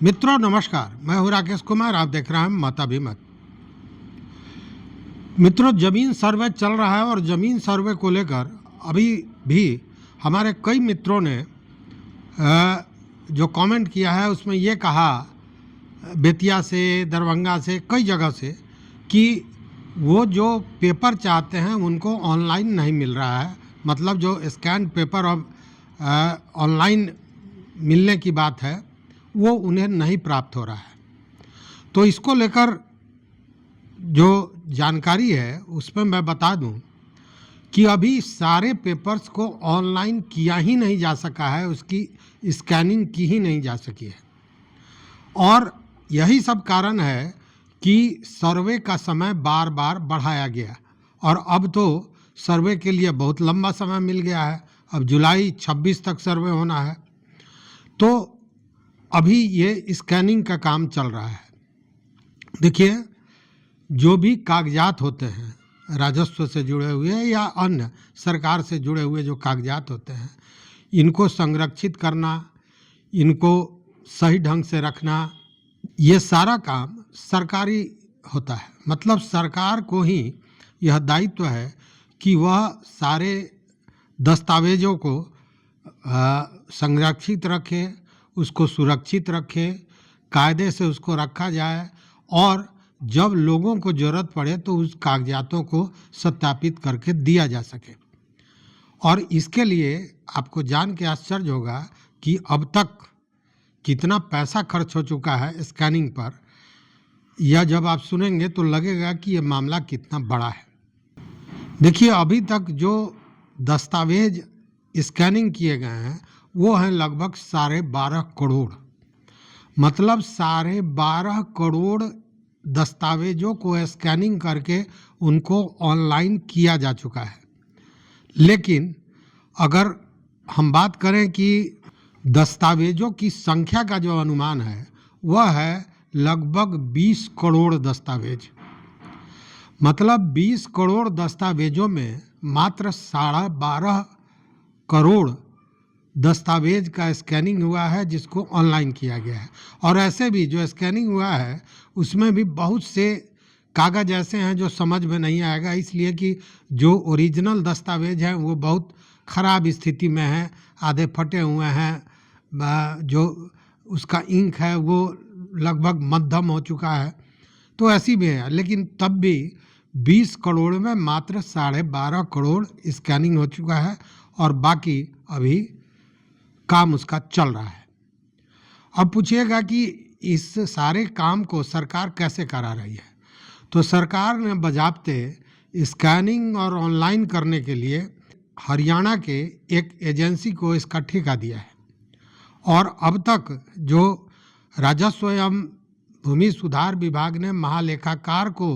मित्रों नमस्कार, मैं हूं राकेश कुमार। आप देख रहे हैं मत अभिमत। मित्रों, जमीन सर्वे चल रहा है और जमीन सर्वे को लेकर अभी भी हमारे कई मित्रों ने जो कमेंट किया है उसमें ये कहा, बेतिया से, दरभंगा से, कई जगह से, कि वो जो पेपर चाहते हैं उनको ऑनलाइन नहीं मिल रहा है। मतलब जो स्कैन पेपर अब ऑनलाइन मिलने की बात है वो उन्हें नहीं प्राप्त हो रहा है। तो इसको लेकर जो जानकारी है उसमें मैं बता दूं कि अभी सारे पेपर्स को ऑनलाइन किया ही नहीं जा सका है, उसकी स्कैनिंग की ही नहीं जा सकी है। और यही सब कारण है कि सर्वे का समय बार बार बढ़ाया गया और अब तो सर्वे के लिए बहुत लंबा समय मिल गया है। अब जुलाई 26 तक सर्वे होना है। तो अभी ये स्कैनिंग का काम चल रहा है। देखिए, जो भी कागजात होते हैं राजस्व से जुड़े हुए या अन्य सरकार से जुड़े हुए जो कागजात होते हैं, इनको संरक्षित करना, इनको सही ढंग से रखना, ये सारा काम सरकारी होता है। मतलब सरकार को ही यह दायित्व है कि वह सारे दस्तावेजों को संरक्षित रखे, उसको सुरक्षित रखे, कायदे से उसको रखा जाए और जब लोगों को ज़रूरत पड़े तो उस कागजातों को सत्यापित करके दिया जा सके। और इसके लिए आपको जान के आश्चर्य होगा कि अब तक कितना पैसा खर्च हो चुका है स्कैनिंग पर। यह जब आप सुनेंगे तो लगेगा कि ये मामला कितना बड़ा है। देखिए, अभी तक जो दस्तावेज स्कैनिंग किए गए हैं वो हैं लगभग 12.5 करोड़। मतलब 12.5 करोड़ दस्तावेजों को स्कैनिंग करके उनको ऑनलाइन किया जा चुका है। लेकिन अगर हम बात करें कि दस्तावेजों की संख्या का जो अनुमान है वह है लगभग 20 करोड़ दस्तावेज। मतलब 20 करोड़ दस्तावेजों में मात्र 12.5 करोड़ दस्तावेज का स्कैनिंग हुआ है जिसको ऑनलाइन किया गया है। और ऐसे भी जो स्कैनिंग हुआ है उसमें भी बहुत से कागज़ ऐसे हैं जो समझ में नहीं आएगा, इसलिए कि जो ओरिजिनल दस्तावेज हैं वो बहुत ख़राब स्थिति में हैं, आधे फटे हुए हैं, जो उसका इंक है वो लगभग मध्यम हो चुका है। तो ऐसी भी है। लेकिन तब भी 20 करोड़ में मात्र 12.5 करोड़ स्कैनिंग हो चुका है और बाकी अभी काम उसका चल रहा है। अब पूछिएगा कि इस सारे काम को सरकार कैसे करा रही है। तो सरकार ने बजाबते स्कैनिंग और ऑनलाइन करने के लिए हरियाणा के एक एजेंसी को इसका ठेका दिया है। और अब तक जो राजस्व एवं भूमि सुधार विभाग ने महालेखाकार को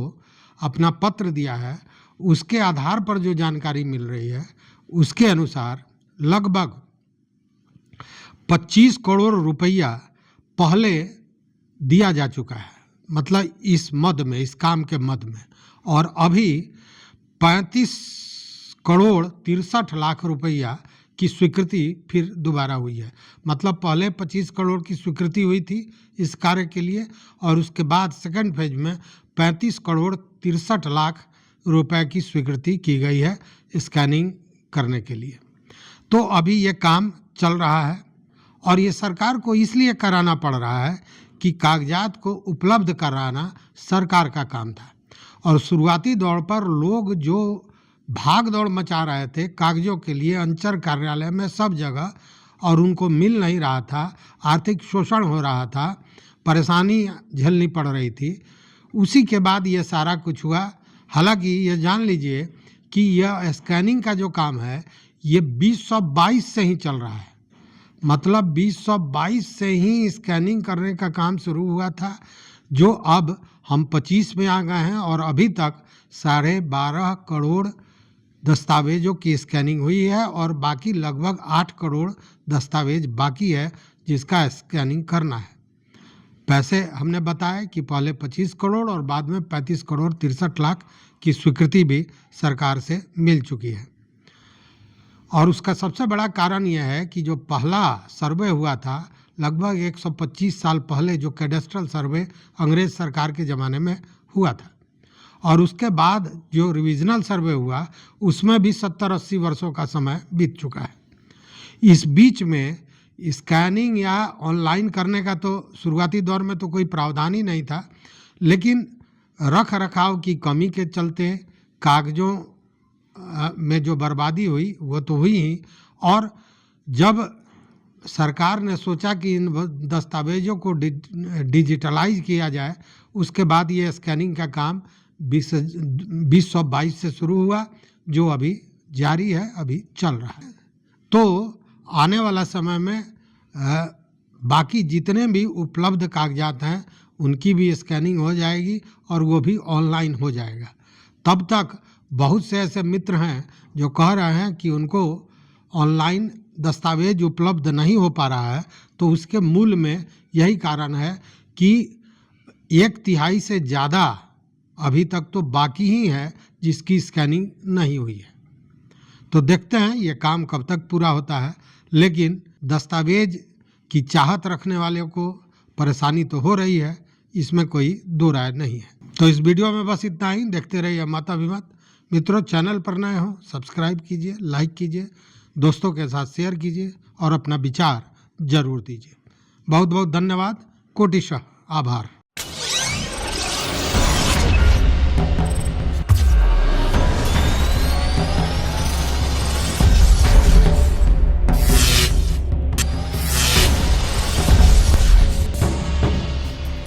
अपना पत्र दिया है उसके आधार पर जो जानकारी मिल रही है उसके अनुसार लगभग 25 करोड़ रुपया पहले दिया जा चुका है। मतलब इस मद में, इस काम के मद में। और अभी 35 करोड़ 63 लाख रुपया की स्वीकृति फिर दोबारा हुई है। मतलब पहले 25 करोड़ की स्वीकृति हुई थी इस कार्य के लिए और उसके बाद सेकंड फेज में 35 करोड़ 63 लाख रुपए की स्वीकृति की गई है स्कैनिंग करने के लिए। तो अभी ये काम चल रहा है और ये सरकार को इसलिए कराना पड़ रहा है कि कागजात को उपलब्ध कराना सरकार का काम था। और शुरुआती दौर पर लोग जो भाग दौड़ मचा रहे थे कागजों के लिए अंचल कार्यालय में सब जगह, और उनको मिल नहीं रहा था, आर्थिक शोषण हो रहा था, परेशानी झेलनी पड़ रही थी। उसी के बाद ये सारा कुछ हुआ। हालांकि ये जान लीजिए कि यह स्कैनिंग का जो काम है ये 2022 से ही चल रहा है। मतलब 2022 से ही स्कैनिंग करने का काम शुरू हुआ था, जो अब हम 25 में आ गए हैं और अभी तक 12.5 करोड़ दस्तावेजों की स्कैनिंग हुई है और बाकी लगभग 8 करोड़ दस्तावेज बाकी है जिसका स्कैनिंग करना है। पैसे हमने बताया कि पहले 25 करोड़ और बाद में 35 करोड़ 63 लाख की स्वीकृति भी सरकार से मिल चुकी है। और उसका सबसे बड़ा कारण यह है कि जो पहला सर्वे हुआ था लगभग 125 साल पहले जो कैडेस्ट्रल सर्वे अंग्रेज सरकार के ज़माने में हुआ था, और उसके बाद जो रिविजनल सर्वे हुआ उसमें भी 70-80 वर्षों का समय बीत चुका है। इस बीच में स्कैनिंग या ऑनलाइन करने का तो शुरुआती दौर में तो कोई प्रावधान ही नहीं था, लेकिन रख रखाव की कमी के चलते कागज़ों में जो बर्बादी हुई वो तो हुई ही, और जब सरकार ने सोचा कि इन दस्तावेज़ों को डिजिटलाइज किया जाए, उसके बाद ये स्कैनिंग का काम 2022 से शुरू हुआ, जो अभी जारी है, अभी चल रहा है। तो आने वाला समय में बाकी जितने भी उपलब्ध कागजात हैं उनकी भी स्कैनिंग हो जाएगी और वो भी ऑनलाइन हो जाएगा। तब तक बहुत से ऐसे मित्र हैं जो कह रहे हैं कि उनको ऑनलाइन दस्तावेज उपलब्ध नहीं हो पा रहा है, तो उसके मूल में यही कारण है कि 1/3 से ज़्यादा अभी तक तो बाकी ही है जिसकी स्कैनिंग नहीं हुई है। तो देखते हैं ये काम कब तक पूरा होता है, लेकिन दस्तावेज की चाहत रखने वालों को परेशानी तो हो रही है, इसमें कोई दो राय नहीं है। तो इस वीडियो में बस इतना ही। देखते रहिए माताभिमत। मित्रों, चैनल पर नए हो सब्सक्राइब कीजिए, लाइक कीजिए, दोस्तों के साथ शेयर कीजिए और अपना विचार जरूर दीजिए। बहुत बहुत धन्यवाद। कोटिशः आभार।